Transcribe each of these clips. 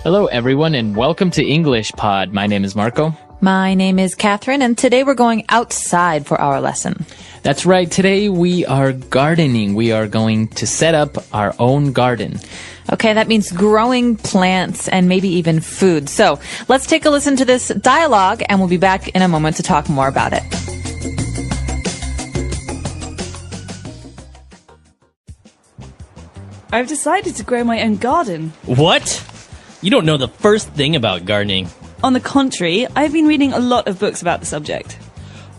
Hello, everyone, and welcome to English Pod. My name is Marco. My name is Catherine, and today we're going outside for our lesson. That's right. Today we are gardening. We are going to set up our own garden. Okay, that means growing plants and maybe even food. So let's take a listen to this dialogue, and we'll be back in a moment to talk more about it. I've decided to grow my own garden. What? You don't know the first thing about gardening. On the contrary, I've been reading a lot of books about the subject.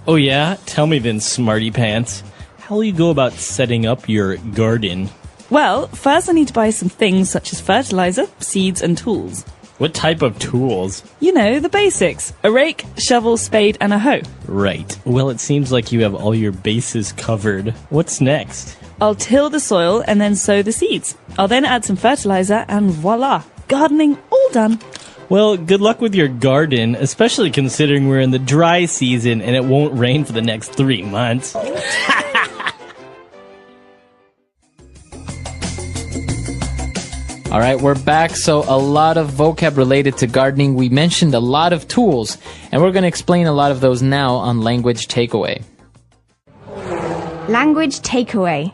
Oh yeah? Tell me then, smarty pants. How will you go about setting up your garden? Well, first I need to buy some things such as fertilizer, seeds and tools. What type of tools? You know, the basics. A rake, shovel, spade and a hoe. Right. Well, it seems like you have all your bases covered. What's next? I'll till the soil and then sow the seeds. I'll then add some fertilizer and voila! Gardening all done. Well, good luck with your garden, especially considering we're in the dry season and it won't rain for the next 3 months. All right, we're back. So a lot of vocab related to gardening. We mentioned a lot of tools, and we're going to explain a lot of those now on Language Takeaway. Language Takeaway.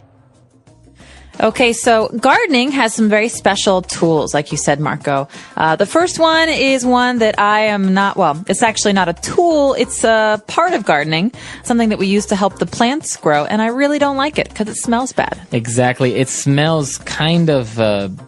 Okay, so gardening has some very special tools, like you said, Marco. The first one is one that I am not, well, it's actually not a tool. It's a part of gardening, something that we use to help the plants grow, and I really don't like it because it smells bad. Exactly. It smells kind of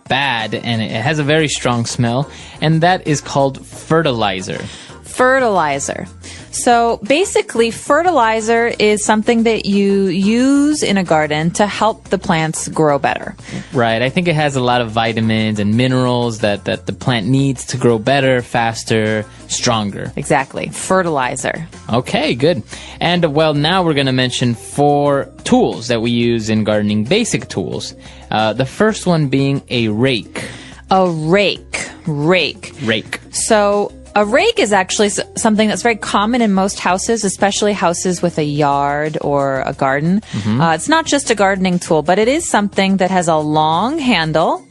bad, and it has a very strong smell, and that is called fertilizer. Fertilizer. So basically, fertilizer is something that you use in a garden to help the plants grow better. Right. I think it has a lot of vitamins and minerals that the plant needs to grow better, faster, stronger. Exactly. Fertilizer. Okay, good. And well, now we're going to mention 4 tools that we use in gardening, basic tools. The first one being a rake. A rake. Rake. So a rake is actually something that's very common in most houses, especially houses with a yard or a garden. It's not just a gardening tool, but it is something that has a long handle,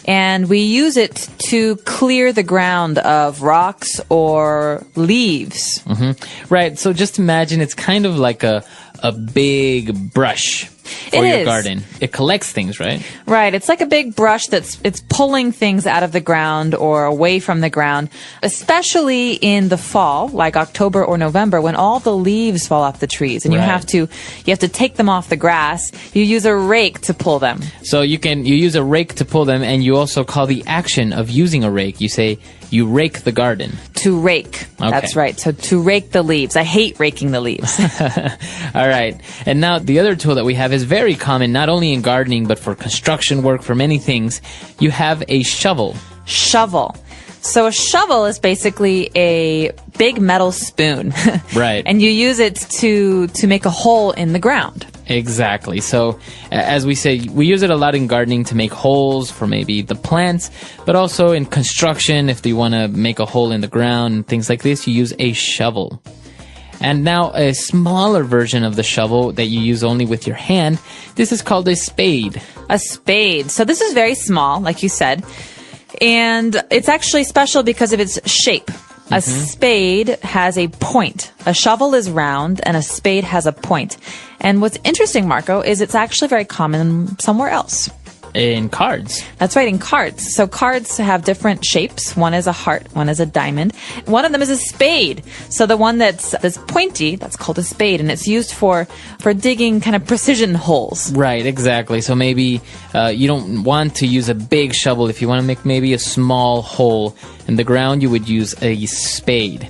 and we use it to clear the ground of rocks or leaves. Right. So just imagine it's kind of like a big brush for your garden. It collects things, right? Right. It's like a big brush it's pulling things out of the ground or away from the ground, especially in the fall, like October or November, when all the leaves fall off the trees and you have to take them off the grass. You use a rake to pull them. So you use a rake to pull them, and you also call the action of using a rake, you say you rake the garden. To rake. Okay. That's right. So to rake the leaves. I hate raking the leaves. All right. And now the other tool that we have is very common, not only in gardening, but for construction work, for many things. You have a shovel. Shovel. So a shovel is basically a big metal spoon. Right. And you use it to make a hole in the ground. Exactly. So, as we say, we use it a lot in gardening to make holes for maybe the plants, but also in construction, if you want to make a hole in the ground and things like this, you use a shovel. And now a smaller version of the shovel that you use only with your hand, this is called a spade. A spade. So this is very small, like you said, and it's actually special because of its shape. A spade has a point. A shovel is round and a spade has a point. And what's interesting, Marco, is it's actually very common somewhere else. In cards. That's right, in cards. So cards have different shapes. One is a heart, one is a diamond. One of them is a spade. So the one that's pointy, that's called a spade, and it's used for digging kind of precision holes. Right, exactly. So maybe you don't want to use a big shovel. If you want to make maybe a small hole in the ground, you would use a spade.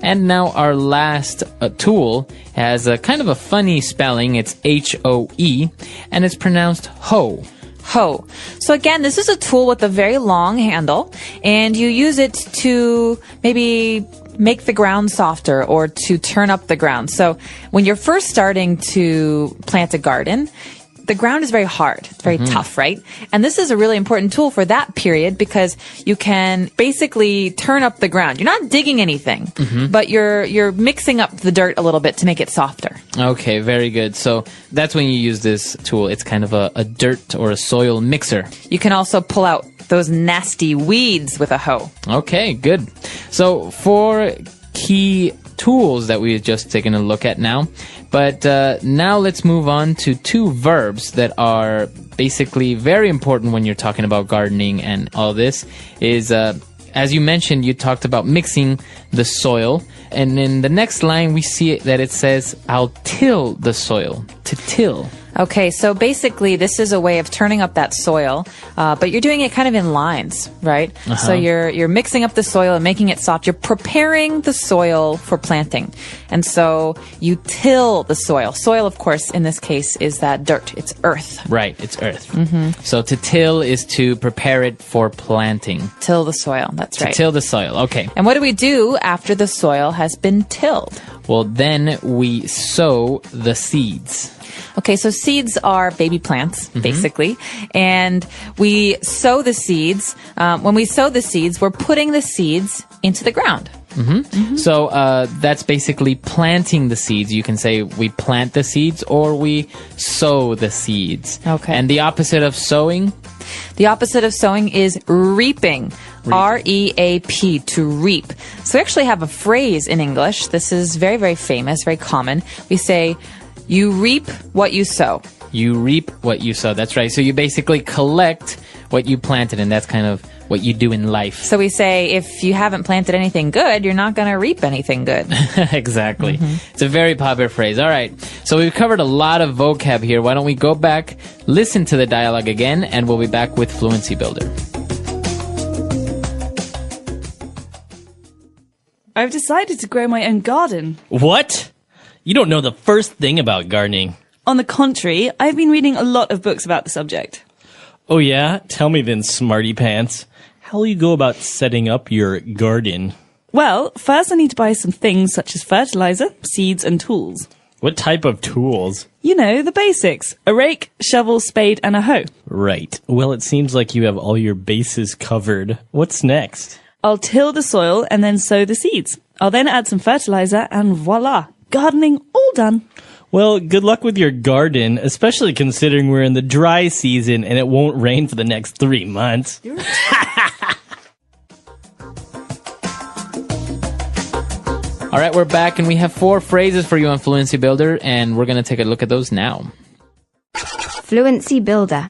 And now our last tool has a kind of a funny spelling. It's H-O-E, and it's pronounced hoe. Hoe. So again, this is a tool with a very long handle, and you use it to maybe make the ground softer or to turn up the ground. So when you're first starting to plant a garden, the ground is very hard. It's very tough, right? And this is a really important tool for that period because you can basically turn up the ground. You're not digging anything, but you're mixing up the dirt a little bit to make it softer. Okay, very good. So that's when you use this tool. It's kind of a dirt or a soil mixer. You can also pull out those nasty weeds with a hoe. Okay, good. So 4 key tools that we've just taken a look at now. But now let's move on to 2 verbs that are basically very important when you're talking about gardening and all this. Is as you mentioned, you talked about mixing the soil. And in the next line, we see that it says, I'll till the soil. To till. Okay, so basically this is a way of turning up that soil, but you're doing it kind of in lines, right? So you're mixing up the soil and making it soft. You're preparing the soil for planting. And so you till the soil. Soil, of course, in this case is that dirt. It's earth. Right, it's earth. So to till is to prepare it for planting. Till the soil, that's right. To till the soil, okay. And what do we do after the soil has been tilled? Well, then we sow the seeds. Okay, so seeds are baby plants, basically. And we sow the seeds. When we sow the seeds, we're putting the seeds into the ground. So that's basically planting the seeds. You can say we plant the seeds or we sow the seeds. Okay. And the opposite of sowing? The opposite of sowing is reaping. R-E-A-P, to reap. So we actually have a phrase in English. This is very, very famous, very common. We say, you reap what you sow. You reap what you sow. That's right. So you basically collect what you planted, and that's kind of what you do in life. So we say, if you haven't planted anything good, you're not going to reap anything good. Exactly. It's a very popular phrase. All right. So we've covered a lot of vocab here. Why don't we go back, listen to the dialogue again, and we'll be back with Fluency Builder. I've decided to grow my own garden. What? You don't know the first thing about gardening. On the contrary, I've been reading a lot of books about the subject. Oh yeah? Tell me then, smarty pants. How will you go about setting up your garden? Well, first I need to buy some things such as fertilizer, seeds, and tools. What type of tools? You know, the basics. A rake, shovel, spade, and a hoe. Right. Well, it seems like you have all your bases covered. What's next? I'll till the soil and then sow the seeds. I'll then add some fertilizer and voila! Gardening all done. Well, good luck with your garden, especially considering we're in the dry season and it won't rain for the next 3 months. All right, we're back, and we have 4 phrases for you on Fluency Builder, and we're going to take a look at those now. Fluency Builder.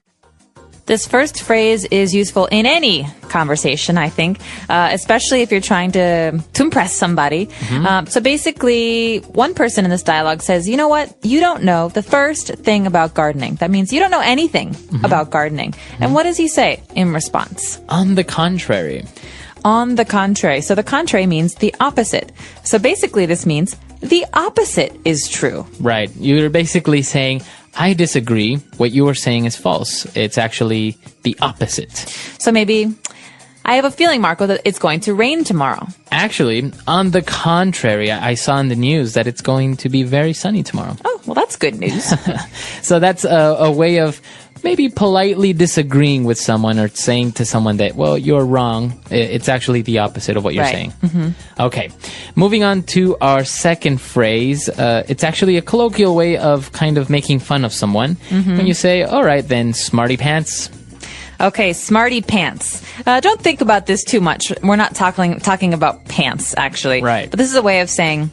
This first phrase is useful in any conversation, I think, especially if you're trying to impress somebody. So basically, one person in this dialogue says, you know what? You don't know the first thing about gardening. That means you don't know anything about gardening. And what does he say in response? On the contrary. On the contrary. So the contrary means the opposite. So basically, this means the opposite is true. Right. You're basically saying, I disagree. What you are saying is false. It's actually the opposite. So maybe, I have a feeling, Marco, that it's going to rain tomorrow. Actually, on the contrary, I saw in the news that it's going to be very sunny tomorrow. Oh, well, that's good news. So that's a way of maybe politely disagreeing with someone or saying to someone that, well, you're wrong. It's actually the opposite of what you're saying. Okay. Moving on to our second phrase. It's actually a colloquial way of kind of making fun of someone. When you say, all right, then, smarty pants. Okay, smarty pants. Don't think about this too much. We're not talking about pants, actually. Right. But this is a way of saying,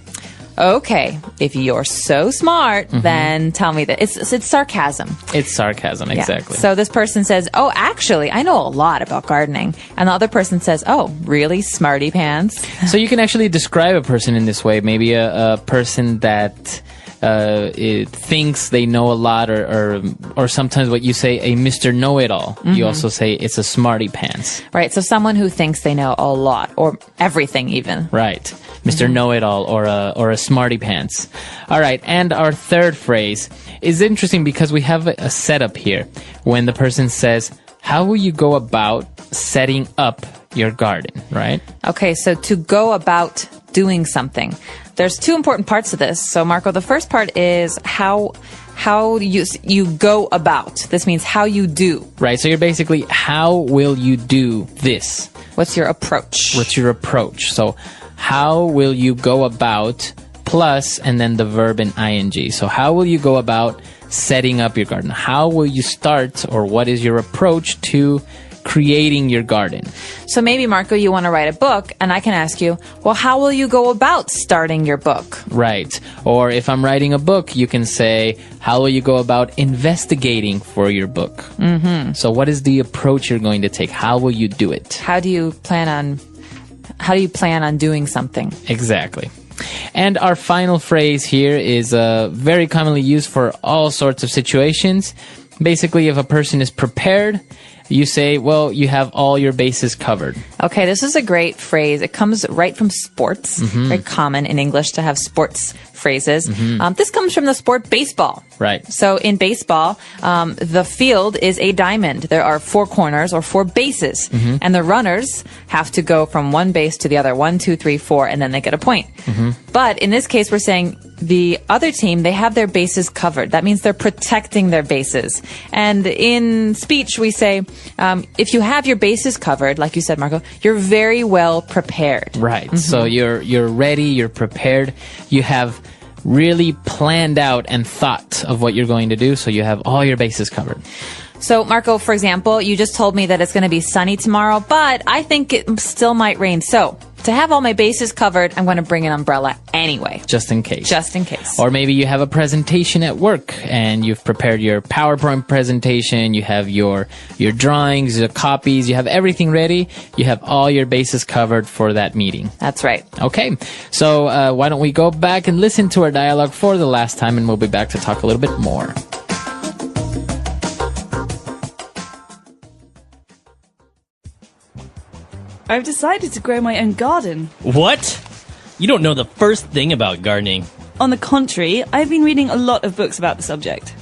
okay, if you're so smart, then tell me that. It's sarcasm. It's sarcasm, exactly. Yeah. So this person says, oh, actually, I know a lot about gardening. And the other person says, oh, really, smarty pants? So you can actually describe a person in this way. Maybe a person that it thinks they know a lot, or sometimes what you say, a Mr. Know-It-All. You also say it's a smarty pants. Right, so someone who thinks they know a lot, or everything even. Right, Mr. Know-It-All, or a smarty pants. All right, and our third phrase is interesting because we have a setup here. When the person says, how will you go about setting up your garden, right? Okay, so to go about doing something. There's two important parts to this. So, Marco, the first part is how you go about. This means how you do. Right. So you're basically, how will you do this? What's your approach? What's your approach? So how will you go about plus and then the verb in ing. So how will you go about setting up your garden? How will you start, or what is your approach to creating your garden? So maybe, Marco, you want to write a book, and I can ask you, well, how will you go about starting your book? Right. Or if I'm writing a book, you can say, how will you go about investigating for your book? Mm-hmm. So what is the approach you're going to take? How will you do it? How do you plan on doing something? Exactly. And our final phrase here is very commonly used for all sorts of situations. Basically, if a person is prepared, you say, well, you have all your bases covered. Okay, this is a great phrase. It comes right from sports. Very common in English to have sports phrases. This comes from the sport baseball. Right. So in baseball, the field is a diamond. There are four corners or four bases. And the runners have to go from one base to the other. 1, 2, 3, 4, and then they get a point. But in this case, we're saying the other team, they have their bases covered. That means they're protecting their bases. And in speech, we say, if you have your bases covered, like you said, Marco, you're very well prepared. Right. So you're ready, you're prepared, you have really planned out and thought of what you're going to do, so you have all your bases covered. So, Marco, for example, you just told me that it's going to be sunny tomorrow, but I think it still might rain. So, to have all my bases covered, I'm going to bring an umbrella anyway. Just in case. Just in case. Or maybe you have a presentation at work and you've prepared your PowerPoint presentation, you have your drawings, your copies, you have everything ready. You have all your bases covered for that meeting. That's right. Okay. So, why don't we go back and listen to our dialogue for the last time, and we'll be back to talk a little bit more. I've decided to grow my own garden. What? You don't know the first thing about gardening. On the contrary, I've been reading a lot of books about the subject.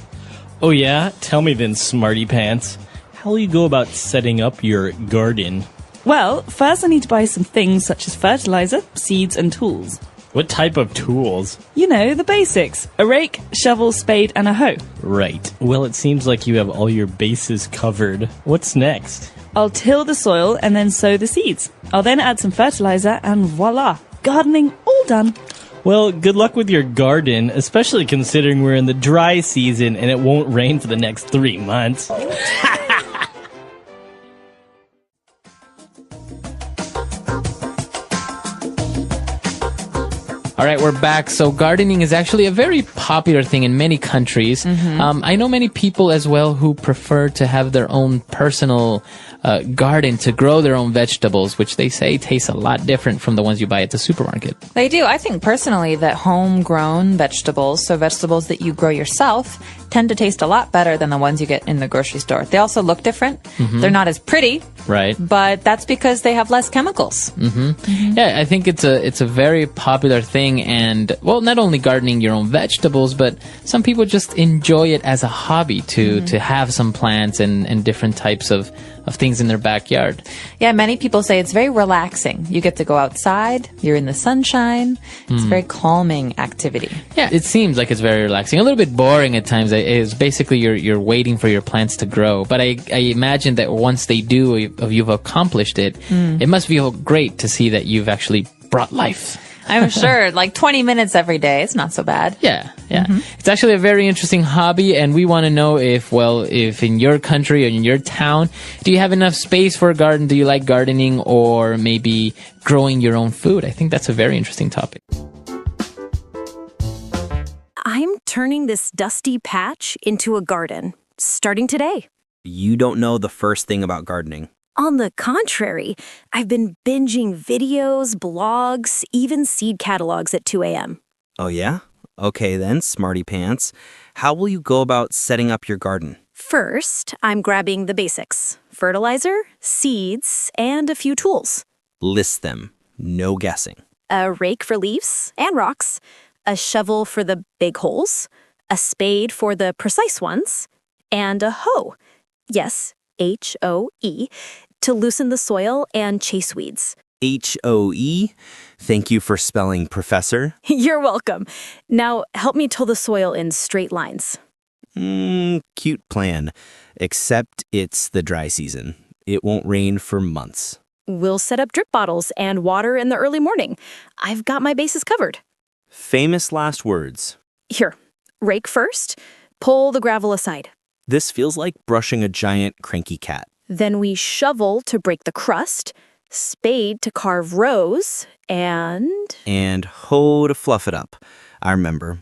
Oh yeah? Tell me then, smarty pants. How will you go about setting up your garden? Well, first I need to buy some things such as fertilizer, seeds, and tools. What type of tools? You know, the basics. A rake, shovel, spade, and a hoe. Right. Well, it seems like you have all your bases covered. What's next? I'll till the soil and then sow the seeds. I'll then add some fertilizer and voila, gardening all done. Well, good luck with your garden, especially considering we're in the dry season and it won't rain for the next 3 months. All right, we're back. So gardening is actually a very popular thing in many countries. I know many people as well who prefer to have their own personal garden, to grow their own vegetables, which they say taste a lot different from the ones you buy at the supermarket. They do. I think personally that homegrown vegetables, so vegetables that you grow yourself, tend to taste a lot better than the ones you get in the grocery store. They also look different. They're not as pretty. Right. But that's because they have less chemicals. Yeah, I think it's a very popular thing, and well, not only gardening your own vegetables, but some people just enjoy it as a hobby to have some plants and different types of things in their backyard. Yeah, many people say it's very relaxing. You get to go outside, you're in the sunshine. It's a very calming activity. Yeah, it seems like it's very relaxing. A little bit boring at times. It's basically you're waiting for your plants to grow. But I imagine that once they do, you've accomplished it, it must feel great to see that you've actually brought life. I'm sure, like 20 minutes every day, it's not so bad. Yeah. It's actually a very interesting hobby, and we want to know if in your country or in your town, do you have enough space for a garden? Do you like gardening, or maybe growing your own food? I think that's a very interesting topic. I'm turning this dusty patch into a garden, starting today. You don't know the first thing about gardening. On the contrary, I've been binging videos, blogs, even seed catalogs at 2 a.m. Oh yeah? Okay then, smarty pants. How will you go about setting up your garden? First, I'm grabbing the basics: fertilizer, seeds, and a few tools. List them. No guessing. A rake for leaves and rocks, a shovel for the big holes, a spade for the precise ones, and a hoe. Yes, H-O-E, to loosen the soil and chase weeds. Hoe. Thank you for spelling professor. You're welcome. Now, help me till the soil in straight lines. Cute plan. Except it's the dry season. It won't rain for months. We'll set up drip bottles and water in the early morning. I've got my bases covered. Famous last words. Here, rake first, pull the gravel aside. This feels like brushing a giant cranky cat. Then we shovel to break the crust, spade to carve rows, and hoe to fluff it up. I remember.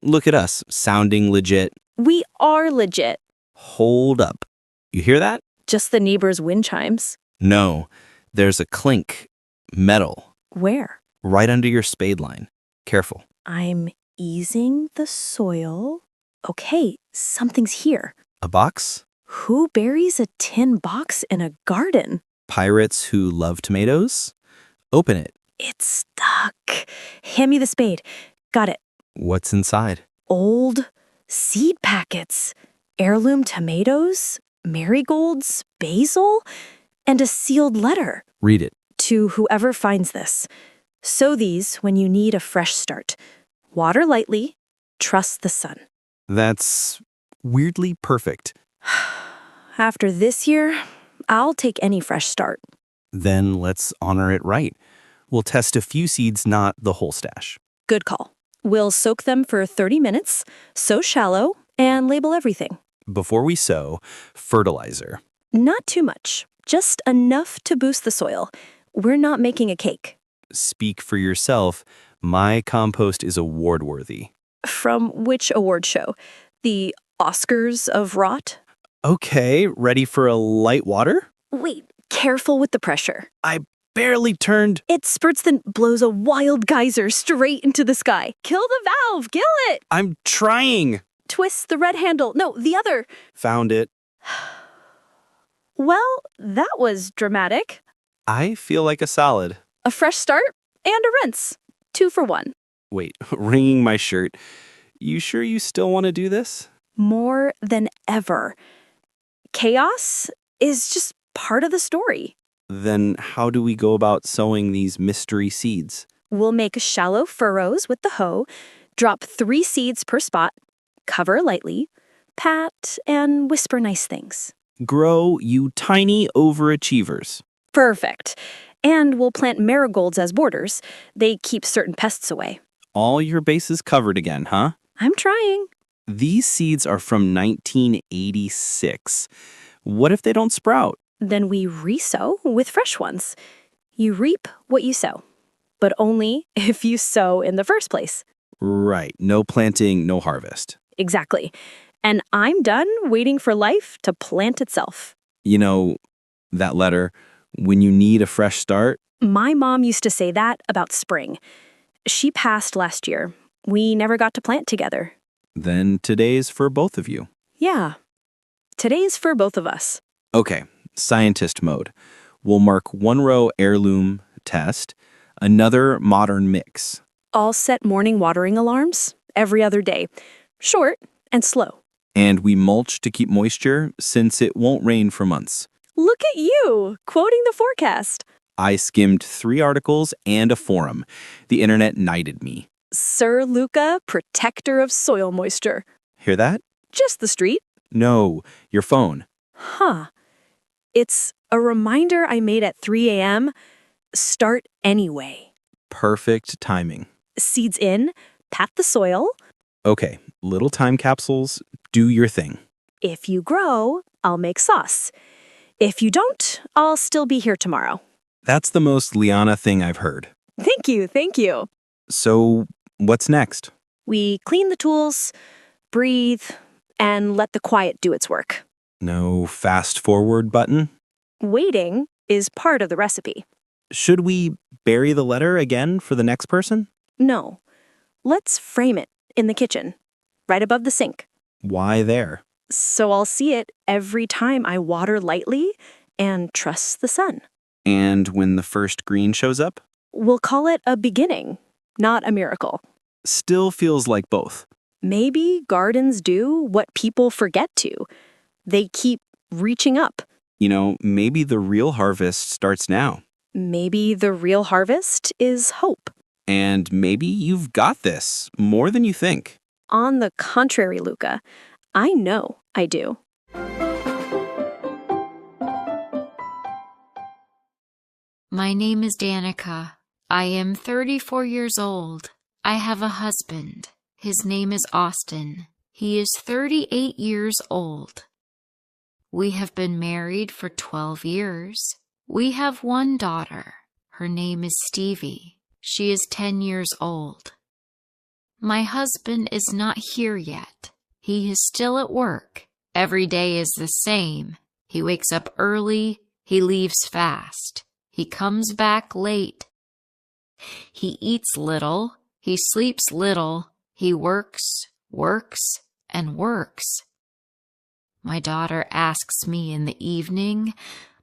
Look at us, sounding legit. we are legit. Hold up. You hear that? Just the neighbor's wind chimes. No, there's a clink. Metal. Where? Right under your spade line. Careful. I'm easing the soil. Okay, something's here. A box? Who buries a tin box in a garden? Pirates who love tomatoes? Open it. It's stuck. Hand me the spade. Got it. What's inside? Old seed packets, heirloom tomatoes, marigolds, basil, and a sealed letter. Read it. To whoever finds this. Sow these when you need a fresh start. Water lightly. Trust the sun. That's weirdly perfect. After this year, I'll take any fresh start. Then let's honor it right. We'll test a few seeds, not the whole stash. Good call. We'll soak them for 30 minutes, sow shallow, and label everything. Before we sow, fertilizer. Not too much, just enough to boost the soil. We're not making a cake. Speak for yourself. My compost is award-worthy. From which award show? The Oscars of rot? Okay, ready for a light water? Wait, careful with the pressure. I barely turned. It spurts then blows a wild geyser straight into the sky. Kill the valve, kill it! I'm trying. Twist the red handle. No, the other. Found it. Well, that was dramatic. I feel like a solid. A fresh start and a rinse. 2 for 1. Wait, wringing my shirt. You sure you still want to do this? More than ever. Chaos is just part of the story. Then how do we go about sowing these mystery seeds? We'll make shallow furrows with the hoe, drop 3 seeds per spot, cover lightly, pat, and whisper nice things. Grow, you tiny overachievers. Perfect. And we'll plant marigolds as borders. They keep certain pests away. All your bases covered again, huh? I'm trying. These seeds are from 1986. What if they don't sprout? Then we resow with fresh ones. You reap what you sow, but only if you sow in the first place. Right. No planting, no harvest. Exactly. And I'm done waiting for life to plant itself. You know, that letter, when you need a fresh start. My mom used to say that about spring. She passed last year. We never got to plant together. Then today's for both of you. Yeah. Today's for both of us. Okay, scientist mode. We'll mark 1 row heirloom test, another modern mix. All set morning watering alarms every other day. Short and slow. And we mulch to keep moisture since it won't rain for months. Look at you, quoting the forecast. I skimmed 3 articles and a forum. The internet knighted me. Sir Luca, protector of soil moisture. Hear that? Just the street. No, your phone. Huh. It's a reminder I made at 3 a.m. Start anyway. Perfect timing. Seeds in, pat the soil. Okay, little time capsules, do your thing. If you grow, I'll make sauce. If you don't, I'll still be here tomorrow. That's the most Liana thing I've heard. Thank you, thank you. So, what's next? We clean the tools, breathe, and let the quiet do its work. No fast forward button? Waiting is part of the recipe. Should we bury the letter again for the next person? No. Let's frame it in the kitchen, right above the sink. Why there? So I'll see it every time I water lightly and trust the sun. And when the first green shows up? We'll call it a beginning, not a miracle. Still feels like both. Maybe gardens do what people forget to. They keep reaching up. You know, maybe the real harvest starts now. Maybe the real harvest is hope. And maybe you've got this more than you think. On the contrary, Luca, I know I do. My name is Danica. I am 34 years old. I have a husband. His name is Austin. He is 38 years old. We have been married for 12 years. We have one daughter. Her name is Stevie. She is 10 years old. My husband is not here yet. He is still at work. Every day is the same. He wakes up early. He leaves fast. He comes back late. He eats little. He sleeps little. He works, and works. My daughter asks me in the evening,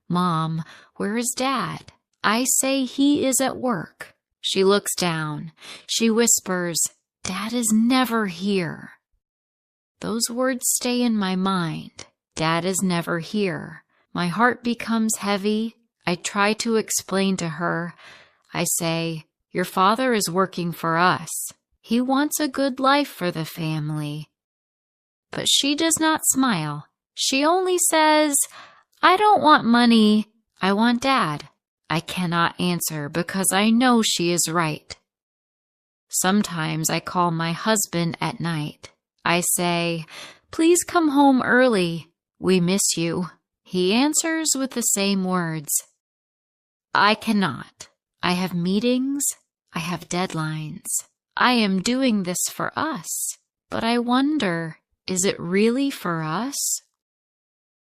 "Mom, where is Dad?" I say he is at work. She looks down. She whispers, "Dad is never here." Those words stay in my mind. Dad is never here. My heart becomes heavy. I try to explain to her. I say, "Your father is working for us. He wants a good life for the family." But she does not smile. She only says, "I don't want money. I want Dad." I cannot answer because I know she is right. Sometimes I call my husband at night. I say, "Please come home early. We miss you." He answers with the same words. I cannot. I have meetings. I have deadlines. I am doing this for us. But I wonder, is it really for us?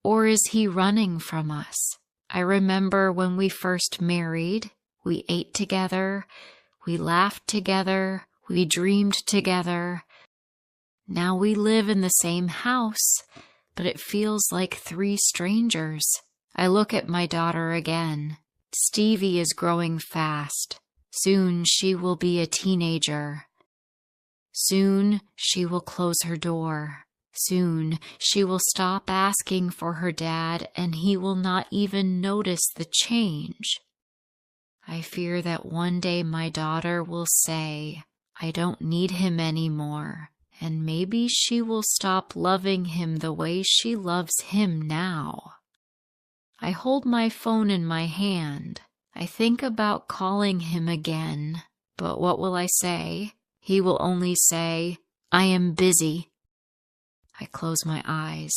Or is he running from us? I remember when we first married, we ate together, we laughed together, we dreamed together. Now we live in the same house, but it feels like 3 strangers. I look at my daughter again. Stevie is growing fast. Soon she will be a teenager. Soon she will close her door. Soon she will stop asking for her dad, and he will not even notice the change. I fear that one day my daughter will say, "I don't need him anymore," and maybe she will stop loving him the way she loves him now. I hold my phone in my hand. I think about calling him again, but what will I say? He will only say, "I am busy." I close my eyes.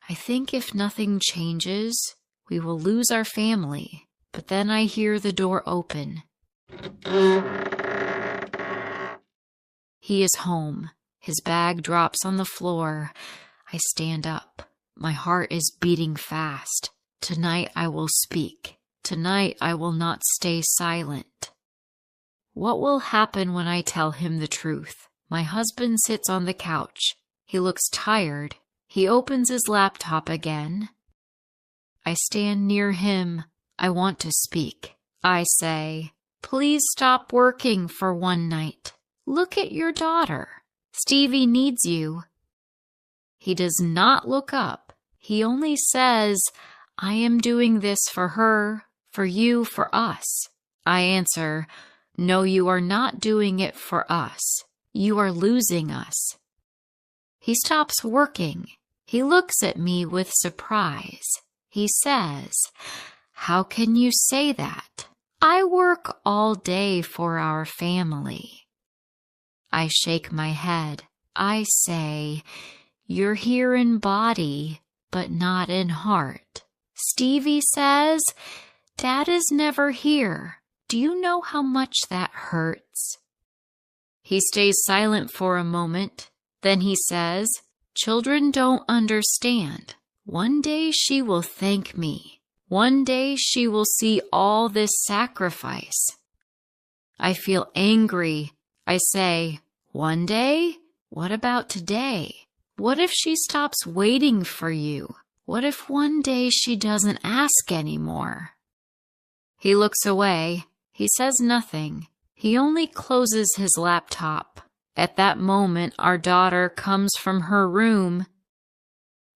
I think if nothing changes, we will lose our family. But then I hear the door open. He is home. His bag drops on the floor. I stand up. My heart is beating fast. Tonight I will speak. Tonight I will not stay silent. What will happen when I tell him the truth? My husband sits on the couch. He looks tired. He opens his laptop again. I stand near him. I want to speak. I say, "Please stop working for one night. Look at your daughter. Stevie needs you." He does not look up. He only says, "I am doing this for her, for you, for us." I answer, "No, you are not doing it for us. You are losing us." He stops working. He looks at me with surprise. He says, "How can you say that? I work all day for our family." I shake my head. I say, "You're here in body, but not in heart." Stevie says, "Dad is never here. Do you know how much that hurts?" He stays silent for a moment. Then he says, "Children don't understand. One day she will thank me. One day she will see all this sacrifice." I feel angry. I say, "One day? What about today? What if she stops waiting for you? What if one day she doesn't ask anymore?" He looks away. He says nothing. He only closes his laptop. At that moment, our daughter comes from her room.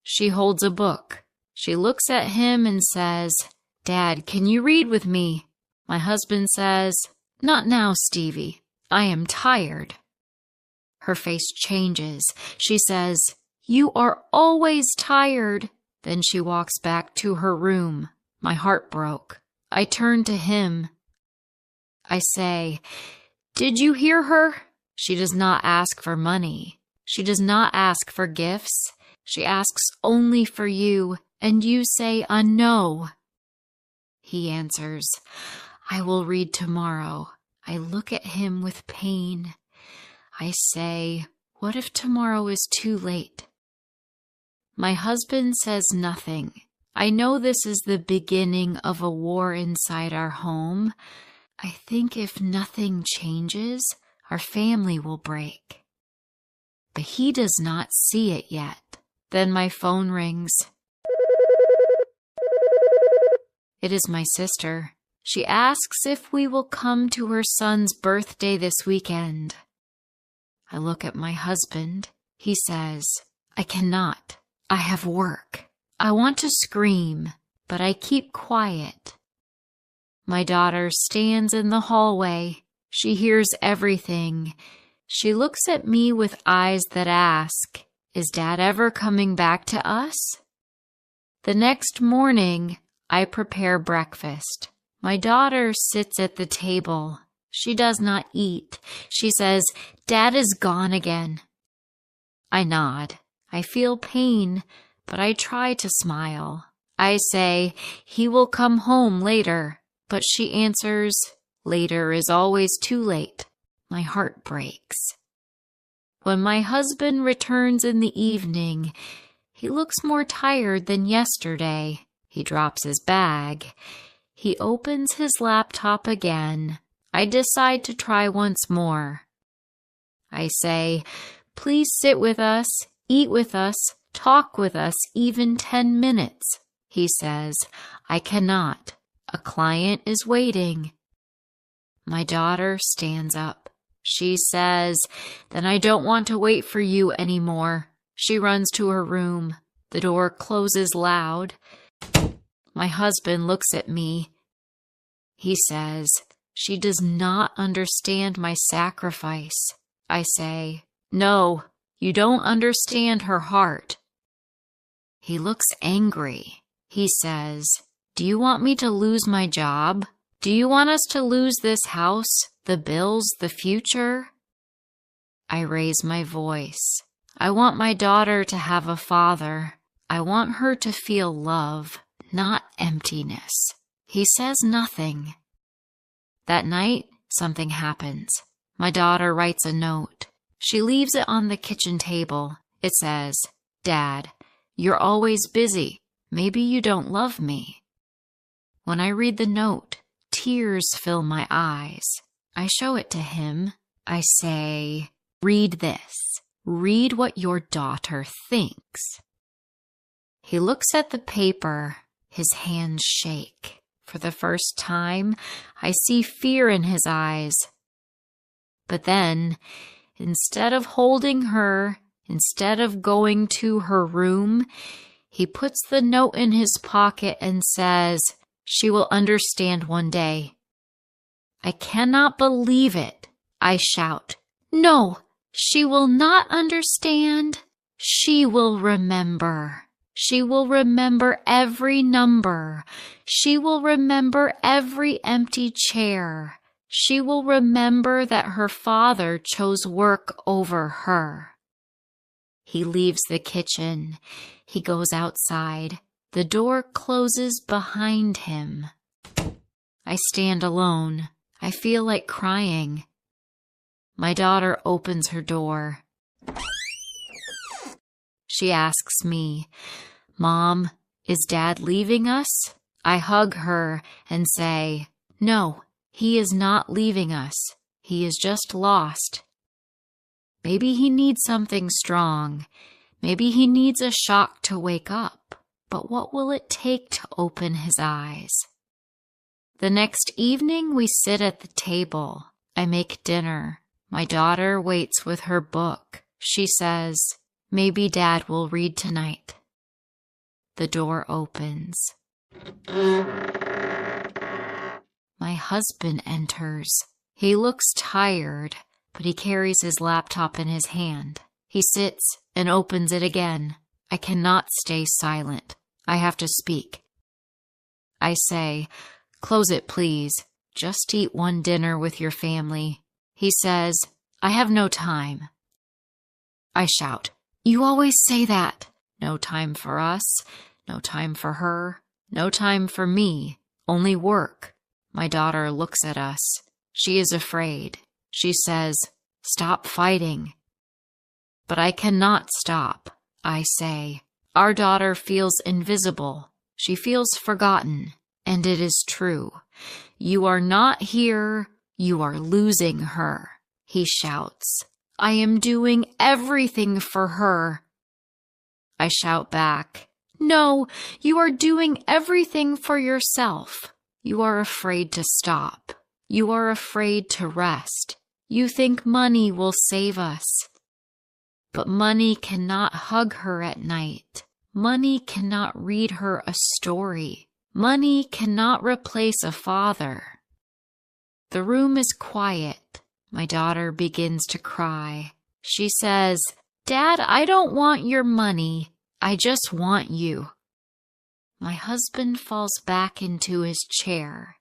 She holds a book. She looks at him and says, "Dad, can you read with me?" My husband says, "Not now, Stevie. I am tired." Her face changes. She says, "You are always tired." Then she walks back to her room. My heart broke. I turn to him. I say, "Did you hear her? She does not ask for money. She does not ask for gifts. She asks only for you, and you say a no." He answers, "I will read tomorrow." I look at him with pain. I say, "What if tomorrow is too late?" My husband says nothing. I know this is the beginning of a war inside our home. I think if nothing changes, our family will break. But he does not see it yet. Then my phone rings. It is my sister. She asks if we will come to her son's birthday this weekend. I look at my husband. He says, "I cannot. I have work." I want to scream, but I keep quiet. My daughter stands in the hallway. She hears everything. She looks at me with eyes that ask, "Is Dad ever coming back to us?" The next morning, I prepare breakfast. My daughter sits at the table. She does not eat. She says, "Dad is gone again." I nod. I feel pain, but I try to smile. I say, "He will come home later." But she answers, "Later is always too late." My heart breaks. When my husband returns in the evening, he looks more tired than yesterday. He drops his bag. He opens his laptop again. I decide to try once more. I say, "Please sit with us, eat with us, talk with us even 10 minutes. He says, "I cannot. A client is waiting." My daughter stands up. She says, "Then I don't want to wait for you anymore." She runs to her room. The door closes loud. My husband looks at me. He says, "She does not understand my sacrifice." I say, "No, you don't understand her heart." He looks angry. He says, "Do you want me to lose my job? Do you want us to lose this house, the bills, the future?" I raise my voice. I want my daughter to have a father. I want her to feel love, not emptiness. He says nothing. That night, something happens. My daughter writes a note. She leaves it on the kitchen table. It says, "Dad, you're always busy. Maybe you don't love me." When I read the note, tears fill my eyes. I show it to him. I say, "Read this. Read what your daughter thinks." He looks at the paper. His hands shake. For the first time, I see fear in his eyes. But then, instead of holding her, instead of going to her room, he puts the note in his pocket and says, "She will understand one day." I cannot believe it. I shout, "No, she will not understand. She will remember. She will remember every number. She will remember every empty chair. She will remember that her father chose work over her." He leaves the kitchen. He goes outside. The door closes behind him. I stand alone. I feel like crying. My daughter opens her door. She asks me, "Mom, is Dad leaving us?" I hug her and say, "No, he is not leaving us. He is just lost. Maybe he needs something strong. Maybe he needs a shock to wake up. But what will it take to open his eyes?" The next evening, we sit at the table. I make dinner. My daughter waits with her book. She says, "Maybe Dad will read tonight." The door opens. My husband enters. He looks tired, but he carries his laptop in his hand. He sits and opens it again. I cannot stay silent. I have to speak. I say, "Close it, please. Just eat one dinner with your family." He says, "I have no time." I shout, "You always say that. No time for us, no time for her, no time for me, only work." My daughter looks at us. She is afraid. She says, "Stop fighting." But I cannot stop. I say, "Our daughter feels invisible. She feels forgotten." And it is true. "You are not here. You are losing her." He shouts, "I am doing everything for her." I shout back, "No, you are doing everything for yourself. You are afraid to stop. You are afraid to rest. You think money will save us." But money cannot hug her at night. Money cannot read her a story. Money cannot replace a father. The room is quiet. My daughter begins to cry. She says, "Dad, I don't want your money. I just want you." My husband falls back into his chair.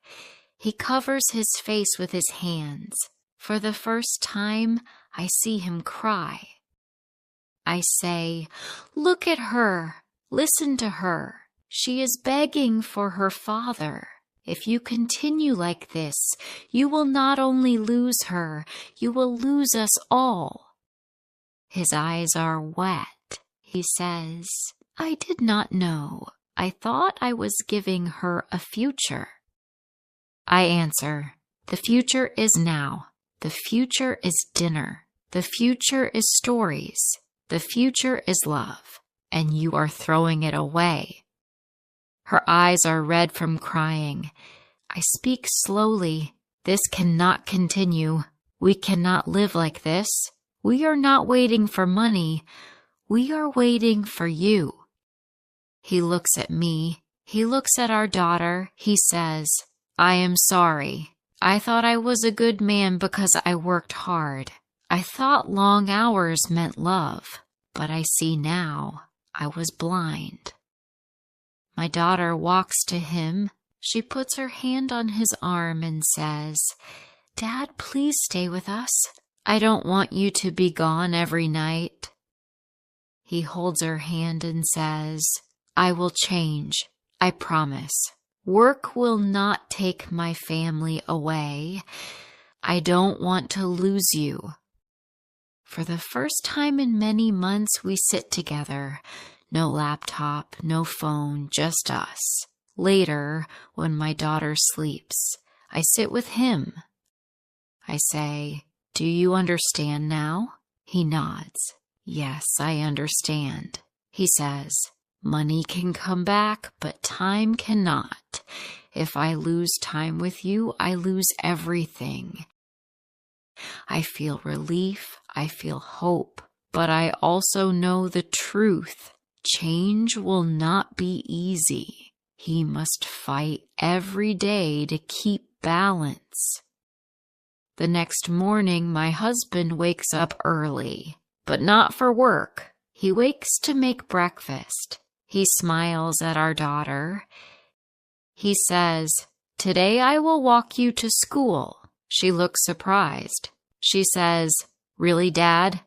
He covers his face with his hands. For the first time, I see him cry. I say, "Look at her. Listen to her. She is begging for her father. If you continue like this, you will not only lose her, you will lose us all." His eyes are wet. He says, "I did not know. I thought I was giving her a future." I answer, "The future is now. The future is dinner. The future is stories. The future is love. And you are throwing it away." Her eyes are red from crying. I speak slowly. "This cannot continue. We cannot live like this. We are not waiting for money. We are waiting for you." He looks at me. He looks at our daughter. He says, "I am sorry. I thought I was a good man because I worked hard. I thought long hours meant love, but I see now I was blind." My daughter walks to him. She puts her hand on his arm and says, "Dad, please stay with us. I don't want you to be gone every night." He holds her hand and says, "I will change. I promise. Work will not take my family away. I don't want to lose you." For the first time in many months, we sit together. No laptop, no phone, just us. Later, when my daughter sleeps, I sit with him. I say, "Do you understand now?" He nods. "Yes, I understand." He says, "Money can come back, but time cannot. If I lose time with you, I lose everything." I feel relief, I feel hope, but I also know the truth. Change will not be easy. He must fight every day to keep balance. The next morning, my husband wakes up early, but not for work. He wakes to make breakfast. He smiles at our daughter. He says, "Today I will walk you to school." She looks surprised. She says, "Really, Dad?"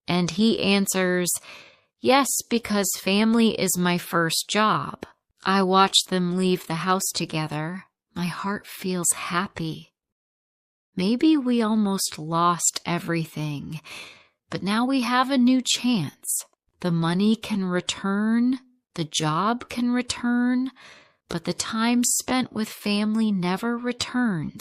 And he answers, "Yes, because family is my first job." I watch them leave the house together. My heart feels happy. Maybe we almost lost everything, but now we have a new chance. The money can return, the job can return, but the time spent with family never returns.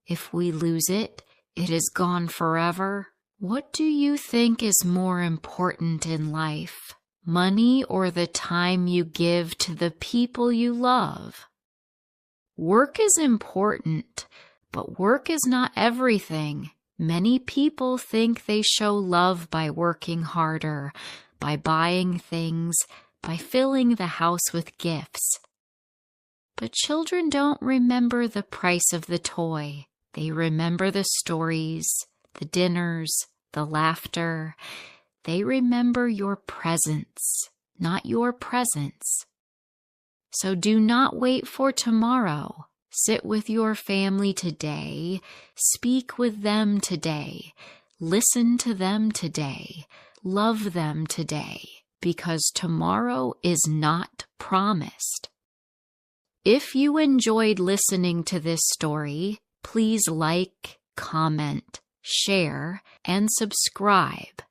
If we lose it, it is gone forever. What do you think is more important in life, money or the time you give to the people you love? Work is important, but work is not everything. Many people think they show love by working harder, by buying things, by filling the house with gifts. But children don't remember the price of the toy. They remember the stories, the dinners, the laughter. They remember your presence, not your presents. So do not wait for tomorrow. Sit with your family today. Speak with them today. Listen to them today. Love them today, because tomorrow is not promised. If you enjoyed listening to this story, please like, comment, share, and subscribe.